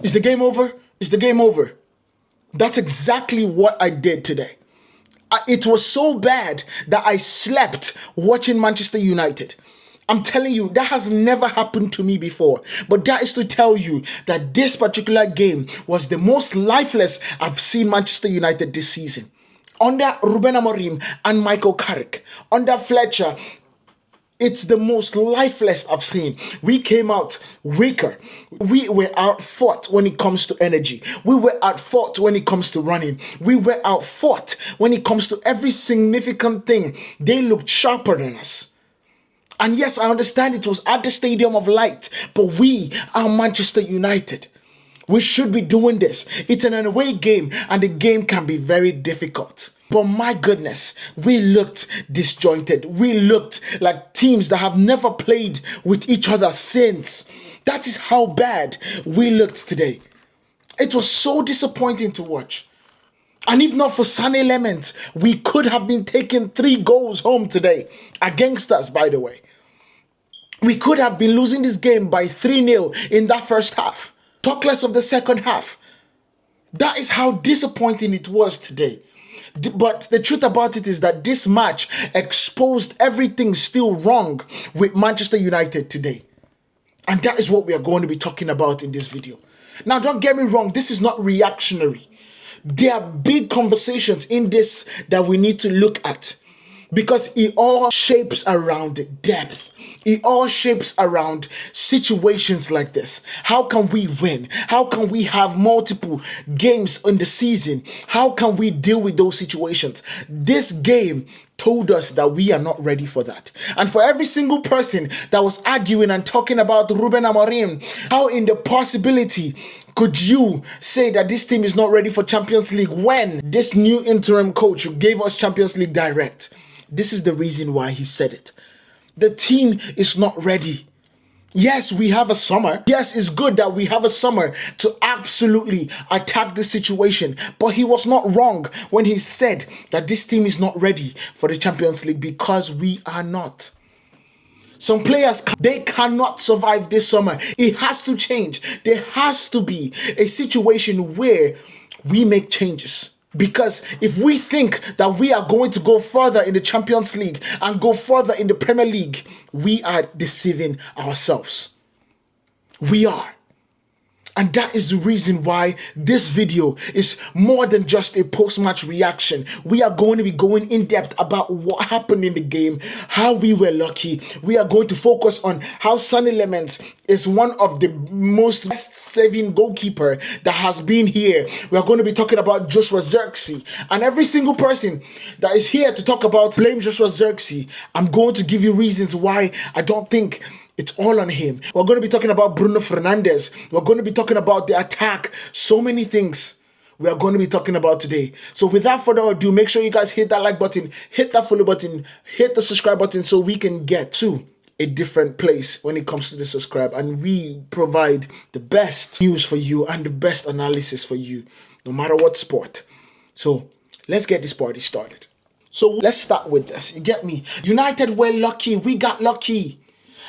Is the game over? Is the game over? That's exactly what I did today. It was so bad that I slept watching Manchester United. I'm telling you, that has never happened to me before. But that is to tell you that this particular game was the most lifeless I've seen Manchester United this season. Under Ruben Amorim and Michael Carrick, under Fletcher, it's the most lifeless I've seen. We came out weaker. We were outfought when it comes to energy. We were outfought when it comes to running. We were outfought when it comes to every significant thing. They looked sharper than us. And yes, I understand it was at the Stadium of Light, but we are Manchester United. We should be doing this. It's an away game, and the game can be very difficult. But my goodness, we looked disjointed. We looked like teams that have never played with each other since. That is how bad we looked today. It was so disappointing to watch. And if not for Senne Lammens, we could have been taking 3 goals home today. Against us, by the way. We could have been losing this game by 3-0 in that first half. Talk less of the second half. That is how disappointing it was today. But the truth about it is that this match exposed everything still wrong with Manchester United today. And that is what we are going to be talking about in this video. Now, don't get me wrong, this is not reactionary. There are big conversations in this that we need to look at, because it all shapes around depth. It all shapes around situations like this. How can we win? How can we have multiple games in the season? How can we deal with those situations? This game told us that we are not ready for that. And for every single person that was arguing and talking about Ruben Amorim, how in the possibility could you say that this team is not ready for Champions League when this new interim coach gave us Champions League direct? This is the reason why he said it. The team is not ready. Yes, we have a summer. Yes, it's good that we have a summer to absolutely attack the situation. But he was not wrong when he said that this team is not ready for the Champions League, because we are not. Some players, they cannot survive this summer. It has to change. There has to be a situation where we make changes. Because if we think that we are going to go further in the Champions League and go further in the Premier League, we are deceiving ourselves. We are. And that is the reason why this video is more than just a post-match reaction. We are going to be going in depth about what happened in the game, how we were lucky. We are going to focus on how Senne Lammens is one of the most best-saving goalkeeper that has been here. We are going to be talking about Joshua Zirkzee. And every single person that is here to talk about blame Joshua Zirkzee, I'm going to give you reasons why I don't think it's all on him. We're going to be talking about Bruno Fernandes. We're going to be talking about the attack. So many things we are going to be talking about today. So without further ado, make sure you guys hit that like button, hit that follow button, hit the subscribe button so we can get to a different place when it comes to the subscribe. And we provide the best news for you and the best analysis for you, no matter what sport. So let's get this party started. So let's start with this. You get me? United were lucky. We got lucky.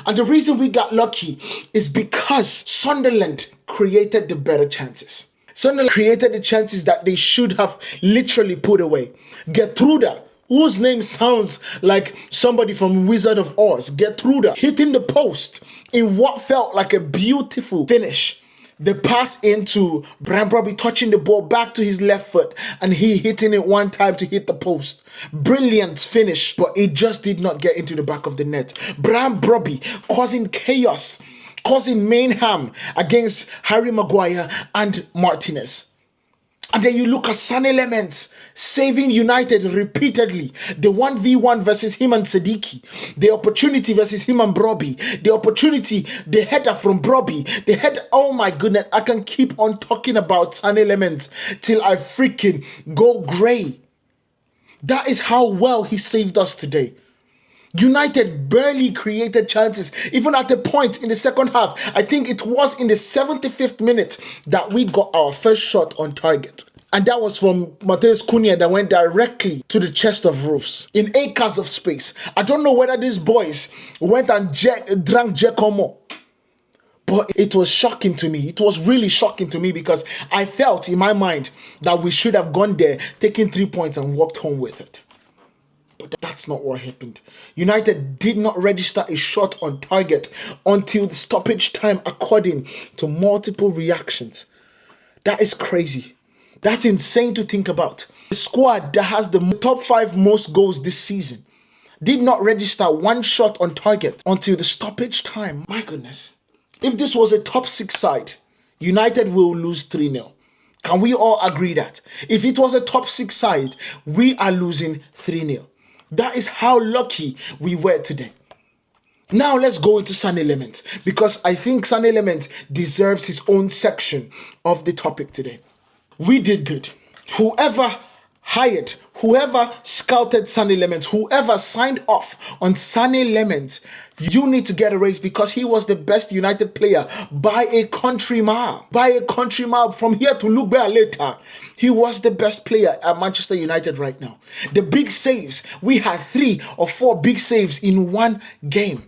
And the reason we got lucky is because Sunderland created the better chances. Sunderland created the chances that they should have literally put away. Gertruda, whose name sounds like somebody from Wizard of Oz. Gertruda hitting the post in what felt like a beautiful finish. The pass into Bram Brobby, touching the ball back to his left foot and he hitting it one time to hit the post. Brilliant finish, but it just did not get into the back of the net. Bram Brobby causing chaos, causing mayhem against Harry Maguire and Martinez. And then you look at Senne Lammens saving United repeatedly. The 1v1 versus him and Siddiqui. The opportunity versus him and Brobby. The opportunity, the header from Brobby. The header, oh my goodness. I can keep on talking about Senne Lammens till I freaking go grey. That is how well he saved us today. United barely created chances. Even at the point in the second half, I think it was in the 75th minute that we got our first shot on target. And that was from Matheus Cunha that went directly to the chest of roofs in acres of space. I don't know whether these boys went and drank Giacomo. But it was shocking to me. It was really shocking to me because I felt in my mind that we should have gone there, taken 3 points and walked home with it. But that's not what happened. United did not register a shot on target until the stoppage time, according to multiple reactions. That is crazy. That's insane to think about. The squad that has the top 5 most goals this season did not register one shot on target until the stoppage time. My goodness. If this was a top 6 side, United will lose 3-0. Can we all agree that? If it was a top 6 side, we are losing 3-0. That is how lucky we were today. Now let's go into Senne Lammens, because I think Senne Lammens deserves his own section of the topic today. We did good. Whoever scouted Senne Lammens, whoever signed off on Senne Lammens, you need to get a raise, because he was the best United player by a country mile. By a country mile, from here to look back later. He was the best player at Manchester United right now. The big saves, we had 3 or 4 big saves in one game.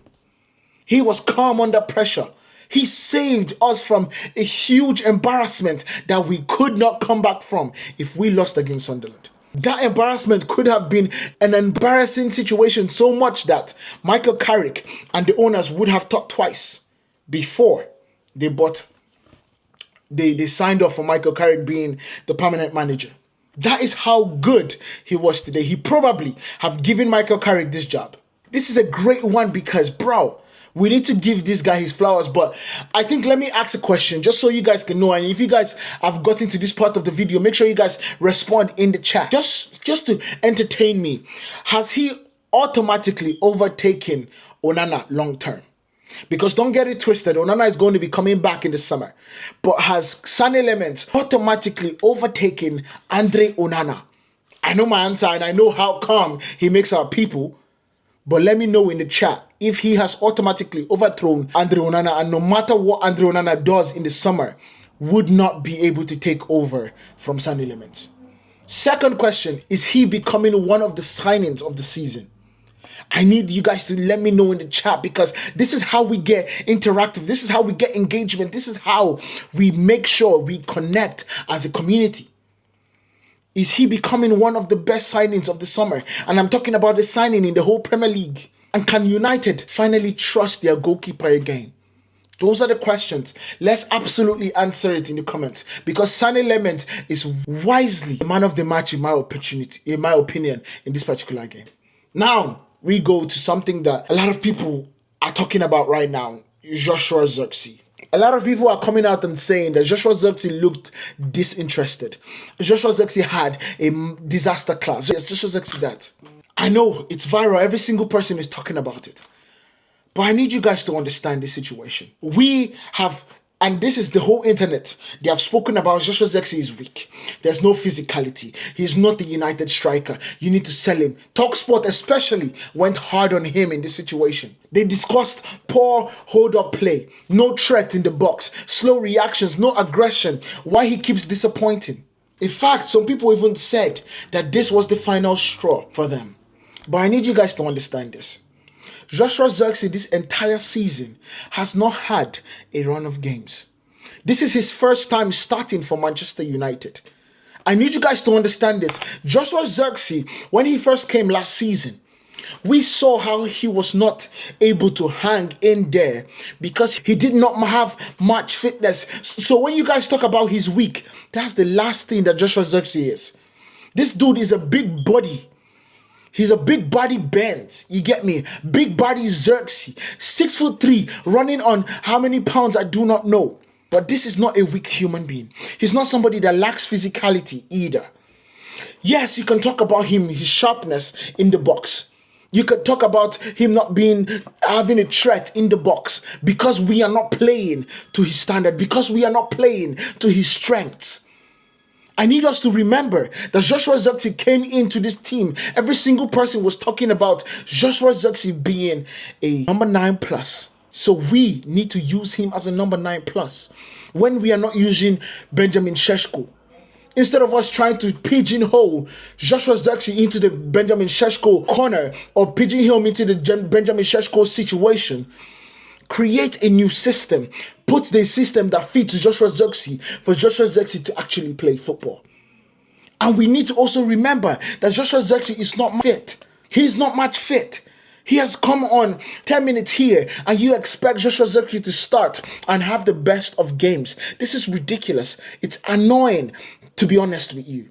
He was calm under pressure. He saved us from a huge embarrassment that we could not come back from if we lost against Sunderland. That embarrassment could have been an embarrassing situation so much that Michael Carrick and the owners would have thought twice before they signed off for Michael Carrick being the permanent manager. That is how good he was today. He probably have given Michael Carrick this job. This is a great one because, bro, we need to give this guy his flowers. But I think, let me ask a question just so you guys can know. And if you guys have gotten to this part of the video, make sure you guys respond in the chat. Just to entertain me. Has he automatically overtaken Onana long term? Because don't get it twisted, Onana is going to be coming back in the summer. But has Senne Lammens automatically overtaken Andre Onana? I know my answer and I know how calm he makes our people. But let me know in the chat if he has automatically overthrown Andre Onana, and no matter what Andre Onana does in the summer, would not be able to take over from Senne Lammens. Second question, is he becoming one of the signings of the season? I need you guys to let me know in the chat, because this is how we get interactive. This is how we get engagement. This is how we make sure we connect as a community. Is he becoming one of the best signings of the summer? And I'm talking about the signing in the whole Premier League. And can United finally trust their goalkeeper again? Those are the questions. Let's absolutely answer it in the comments, because Senne Lammens is wisely the man of the match in my opinion, in this particular game. Now, we go to something that a lot of people are talking about right now, Joshua Zirkzee. A lot of people are coming out and saying that Joshua Zirkzee looked disinterested. Joshua Zirkzee had a disaster class. Yes, Joshua Zirkzee that. I know, it's viral. Every single person is talking about it. But I need you guys to understand this situation. We have, and this is the whole internet, they have spoken about Joshua Zirkzee is weak. There's no physicality. He's not the United striker. You need to sell him. TalkSport especially went hard on him in this situation. They discussed poor hold-up play, no threat in the box, slow reactions, no aggression, why he keeps disappointing. In fact, some people even said that this was the final straw for them. But I need you guys to understand this. Joshua Zirkzee this entire season has not had a run of games. This is his first time starting for Manchester United. I need you guys to understand this. Joshua Zirkzee, when he first came last season, we saw how he was not able to hang in there because he did not have much fitness. So when you guys talk about he's weak, that's the last thing that Joshua Zirkzee is. This dude is a big body. He's a big body bent. You get me? Big body Zirkzee. 6'3", running on how many pounds I do not know. But this is not a weak human being. He's not somebody that lacks physicality either. Yes, you can talk about him, his sharpness in the box. You could talk about him not having a threat in the box because we are not playing to his standard, because we are not playing to his strengths. I need us to remember that Joshua Zirkzee came into this team. Every single person was talking about Joshua Zirkzee being a number 9+. So we need to use him as a number 9+ when we are not using Benjamin Šeško. Instead of us trying to pigeonhole Joshua Zirkzee into the Benjamin Šeško corner or pigeonhole him into the Benjamin Šeško situation, create a new system, put the system that fits Joshua Zirkzee for Joshua Zirkzee to actually play football. And we need to also remember that Joshua Zirkzee is not fit. He's not much fit. He has come on 10 minutes here and you expect Joshua Zirkzee to start and have the best of games. This is ridiculous. It's annoying, to be honest with you.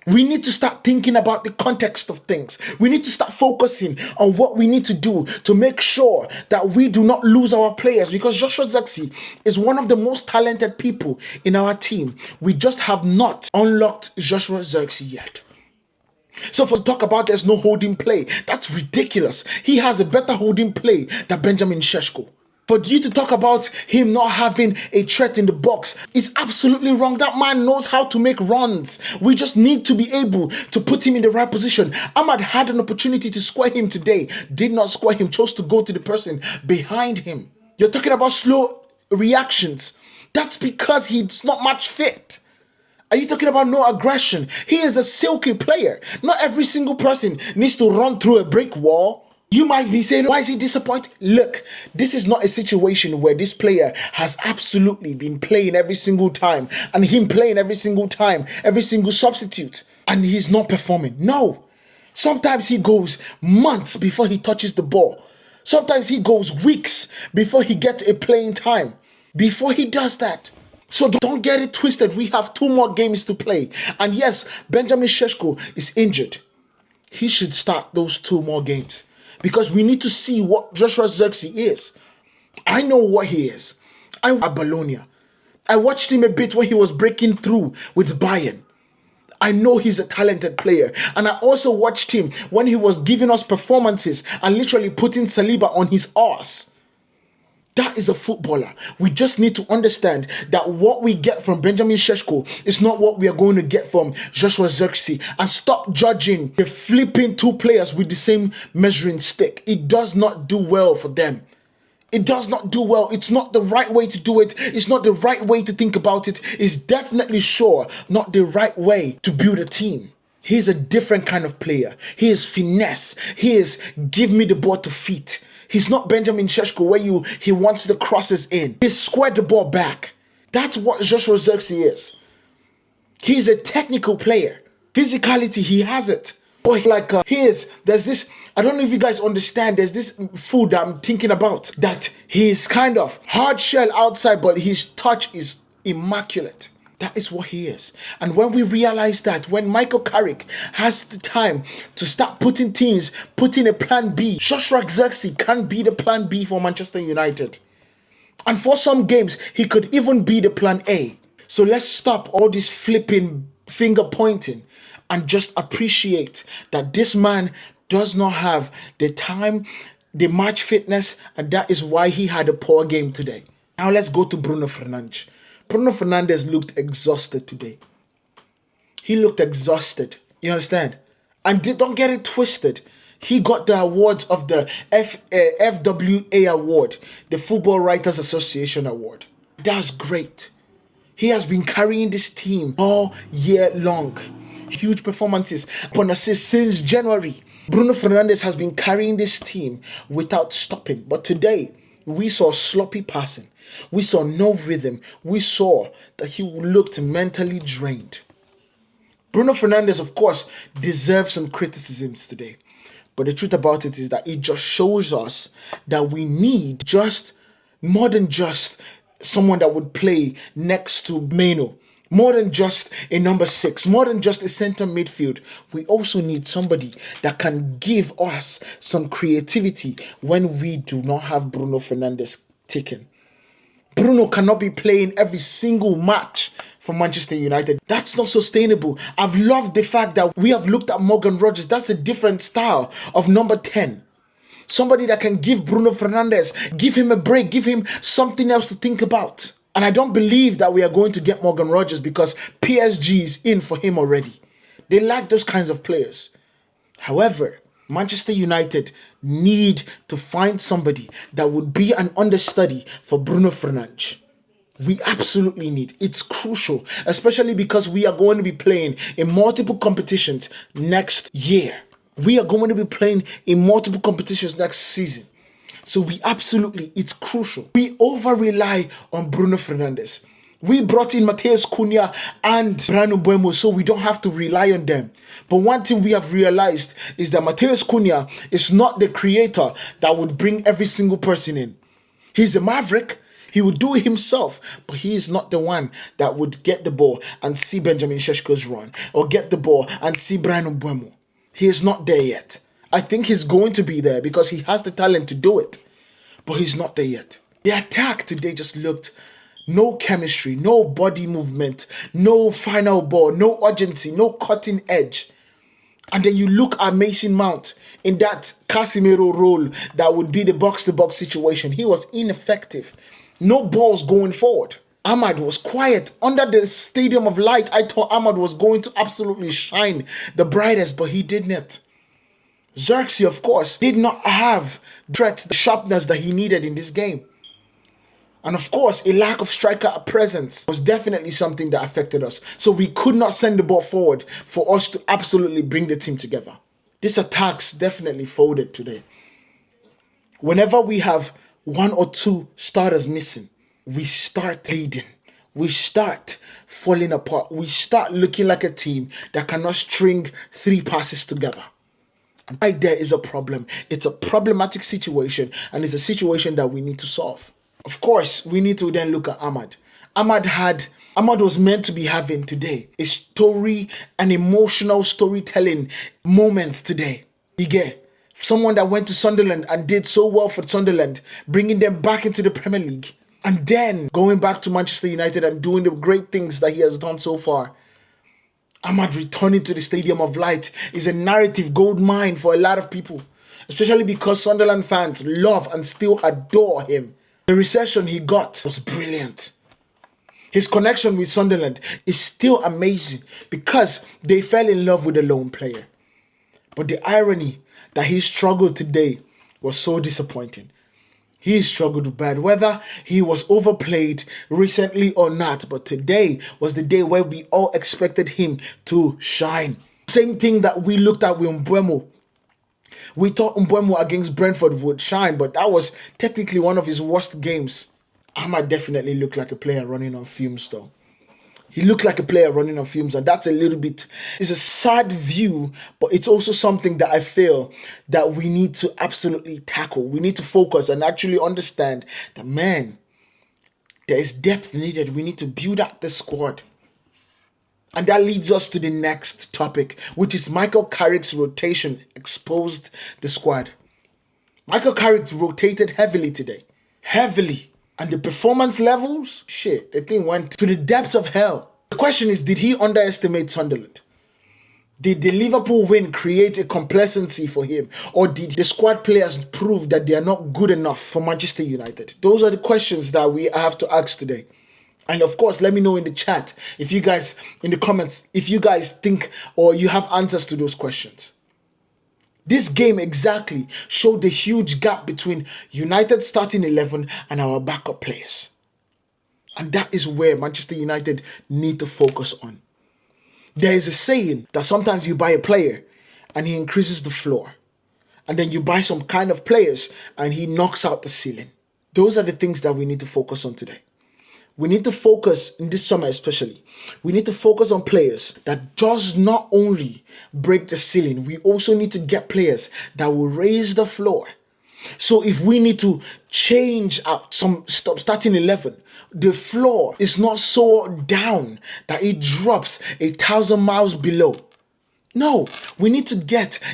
We need to start thinking about the context of things. We need to start focusing on what we need to do to make sure that we do not lose our players, because Joshua Zirkzee is one of the most talented people in our team. We just have not unlocked Joshua Zirkzee yet. So for talk about there's no holding play, that's ridiculous. He has a better holding play than Benjamin Šeško. For you to talk about him not having a threat in the box is absolutely wrong. That man knows how to make runs. We just need to be able to put him in the right position. Ahmad had an opportunity to square him today, did not square him, chose to go to the person behind him. You're talking about slow reactions. That's because he's not much fit. Are you talking about no aggression? He is a silky player. Not every single person needs to run through a brick wall. You might be saying, why is he disappointed? Look, this is not a situation where this player has absolutely been playing every single time and him playing every single time, every single substitute, and he's not performing. No. Sometimes he goes months before he touches the ball. Sometimes he goes weeks before he gets a playing time. Before he does that. So don't get it twisted. We have 2 more games to play. And yes, Benjamin Šeško is injured. He should start those 2 more games. Because we need to see what Joshua Zirkzee is. I know what he is. I at Bologna. I watched him a bit when he was breaking through with Bayern. I know he's a talented player. And I also watched him when he was giving us performances and literally putting Saliba on his arse. That is a footballer. We just need to understand that what we get from Benjamin Šeško is not what we are going to get from Joshua Zirkzee. And stop judging the flipping 2 players with the same measuring stick. It does not do well for them. It does not do well. It's not the right way to do it. It's not the right way to think about it. It's definitely not the right way to build a team. He's a different kind of player. He is finesse. He is give me the ball to feet. He's not Benjamin Šeško where he wants the crosses in. He squared the ball back. That's what Joshua Zirkzee is. He's a technical player. Physicality, he has it. But there's this, I don't know if you guys understand, there's this food that I'm thinking about, that he's kind of hard shell outside, but his touch is immaculate. That is what he is. And when we realize that, when Michael Carrick has the time to start putting a plan B, Joshua Zirkzee can be the plan B for Manchester United. And for some games, he could even be the plan A. So let's stop all this flipping finger pointing and just appreciate that this man does not have the time, the match fitness, and that is why he had a poor game today. Now let's go to Bruno Fernandes. Bruno Fernandes looked exhausted today. He looked exhausted. You understand? And don't get it twisted. He got the awards of the FWA award, the Football Writers Association award. That's great. He has been carrying this team all year long. Huge performances upon assist since January. Bruno Fernandes has been carrying this team without stopping. But today, we saw sloppy passing. We saw no rhythm. We saw that he looked mentally drained. Bruno Fernandes, of course, deserves some criticisms today. But the truth about it is that it just shows us that we need more than just someone that would play next to Meno. More than just a number 6, more than just a center midfield. We also need somebody that can give us some creativity when we do not have Bruno Fernandes taken. Bruno cannot be playing every single match for Manchester United. That's not sustainable. I've loved the fact that we have looked at Morgan Rogers. That's a different style of number 10. Somebody that can give Bruno Fernandes, give him a break, give him something else to think about. And I don't believe that we are going to get Morgan Rogers because PSG is in for him already. They like those kinds of players. However, Manchester United need to find somebody that would be an understudy for Bruno Fernandes. We absolutely need. It's crucial, especially because we are going to be playing in multiple competitions next year. We are going to be playing in multiple competitions next season. So it's crucial. We over-rely on Bruno Fernandes. We brought in Matheus Cunha and Bryan Mbeumo so we don't have to rely on them. But one thing we have realized is that Matheus Cunha is not the creator that would bring every single person in. He's a maverick. He would do it himself, but he is not the one that would get the ball and see Benjamin Šeško's run or get the ball and see Bryan Mbeumo. He is not there yet. I think he's going to be there because he has the talent to do it, but he's not there yet. The attack today just looked no chemistry, no body movement, no final ball, no urgency, no cutting edge. And then you look at Mason Mount in that Casemiro role that would be the box-to-box situation. He was ineffective. No balls going forward. Ahmad was quiet. Under the stadium of light, I thought Ahmad was going to absolutely shine the brightest, but he did not. Zirkzee, of course, did not have the sharpness that he needed in this game. And of course, a lack of striker presence was definitely something that affected us. So we could not send the ball forward for us to absolutely bring the team together. This attacks definitely folded today. Whenever we have one or two starters missing, we start bleeding. We start falling apart. We start looking like a team that cannot string 3 passes together. And right there is a problem. It's a problematic situation, and it's a situation that we need to solve. Of course, we need to then look at Ahmad. Ahmad was meant to be having today a story, an emotional storytelling moment today. You get someone that went to Sunderland and did so well for Sunderland, bringing them back into the Premier League, and then going back to Manchester United and doing the great things that he has done so far. Ahmad returning to the Stadium of Light is a narrative gold mine for a lot of people, especially because Sunderland fans love and still adore him. The reception he got was brilliant. His connection with Sunderland is still amazing because they fell in love with a lone player. But the irony that he struggled today was so disappointing. He struggled bad, whether he was overplayed recently or not. But today was the day where we all expected him to shine. Same thing that we looked at with Mbeumo. We thought Mbeumo against Brentford would shine, but that was technically one of his worst games. Ahmad definitely looked like a player running on fumes though. He looked like a player running on fumes, and that's it's a sad view, but it's also something that I feel that we need to absolutely tackle. We need to focus and actually understand that, man, there is depth needed. We need to build up the squad. And that leads us to the next topic, which is Michael Carrick's rotation exposed the squad. Michael Carrick rotated heavily today. Heavily. And the performance levels, shit, the thing went to the depths of hell. The question is, did he underestimate Sunderland? Did the Liverpool win create a complacency for him? Or did the squad players prove that they are not good enough for Manchester United? Those are the questions that we have to ask today. And of course, let me know in the chat, in the comments, if you guys think or you have answers to those questions. This game exactly showed the huge gap between United's starting 11 and our backup players. And that is where Manchester United need to focus on. There is a saying that sometimes you buy a player and he increases the floor. And then you buy some kind of players and he knocks out the ceiling. Those are the things that we need to focus on today. We need to focus, in this summer especially, we need to focus on players that just not only break the ceiling, we also need to get players that will raise the floor. So if we need to change out some starting 11, the floor is not so down that it drops 1,000 miles below. No, we need to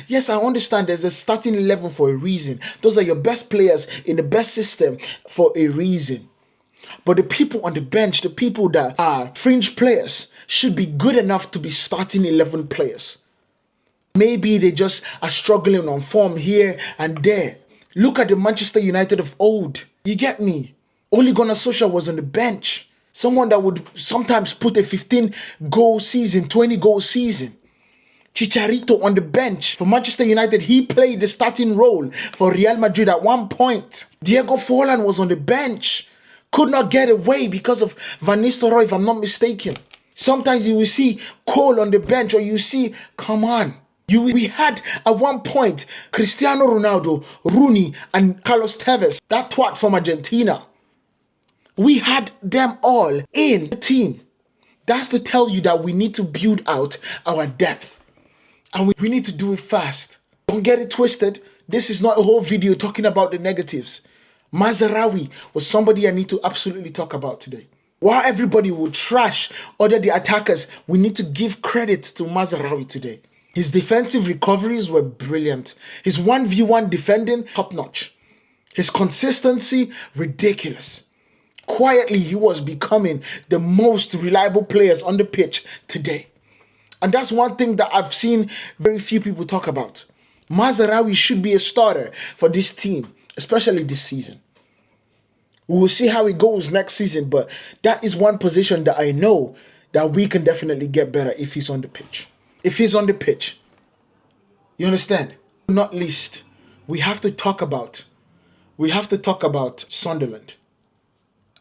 yes, I understand there's a starting 11 for a reason. Those are your best players in the best system for a reason. But the people on the bench, the people that are fringe players, should be good enough to be starting 11 players. Maybe they just are struggling on form here and there. Look at the Manchester United of old. You get me? Ole Gunnar Solskjaer was on the bench. Someone that would sometimes put a 15-goal season, 20-goal season. Chicharito on the bench for Manchester United. He played the starting role for Real Madrid at one point. Diego Forlan was on the bench. Could not get away because of Van Nistelrooy, if I'm not mistaken. Sometimes you will see Cole on the bench, or you see, come on. We had at one point Cristiano Ronaldo, Rooney, and Carlos Tevez, that twat from Argentina. We had them all in the team. That's to tell you that we need to build out our depth. And we need to do it fast. Don't get it twisted. This is not a whole video talking about the negatives. Mazraoui was somebody I need to absolutely talk about today. While everybody will trash other the attackers, we need to give credit to Mazraoui today. His defensive recoveries were brilliant. His 1v1 defending, top-notch. His consistency, ridiculous. Quietly, he was becoming the most reliable players on the pitch today. And that's one thing that I've seen very few people talk about. Mazraoui should be a starter for this team, especially this season. We will see how it goes next season, but that is one position that I know that we can definitely get better if he's on the pitch. If he's on the pitch. You understand? Not least, we have to talk about Sunderland.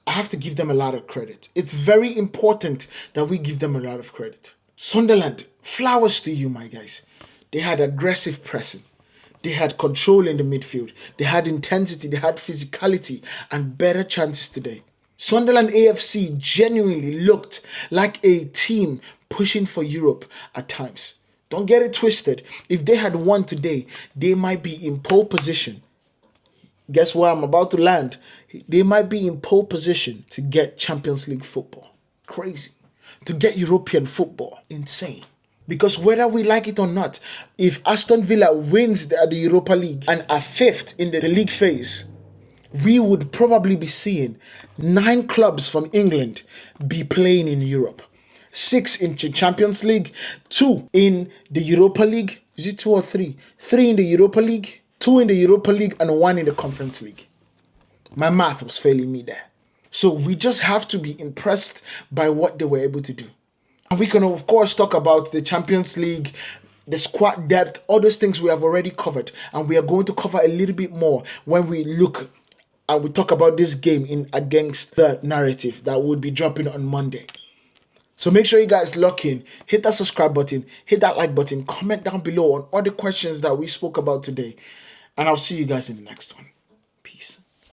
I have to give them a lot of credit. It's very important that we give them a lot of credit. Sunderland, flowers to you, my guys. They had aggressive pressing. They had control in the midfield. They had intensity. They had physicality and better chances today. Sunderland AFC genuinely looked like a team pushing for Europe at times. Don't get it twisted. If they had won today, they might be in pole position. Guess where I'm about to land? They might be in pole position to get Champions League football. Crazy. To get European football. Insane. Because whether we like it or not, if Aston Villa wins the Europa League and are 5th in the league phase, we would probably be seeing 9 clubs from England be playing in Europe. 6 in the Champions League, 2 in the Europa League. Is it 2 or 3? 3 in the Europa League, 2 in the Europa League, and 1 in the Conference League. My math was failing me there. So we just have to be impressed by what they were able to do. And we can, of course, talk about the Champions League, the squad depth, all those things we have already covered. And we are going to cover a little bit more when we look and we talk about this game against the narrative that will be dropping on Monday. So make sure you guys lock in, hit that subscribe button, hit that like button, comment down below on all the questions that we spoke about today. And I'll see you guys in the next one.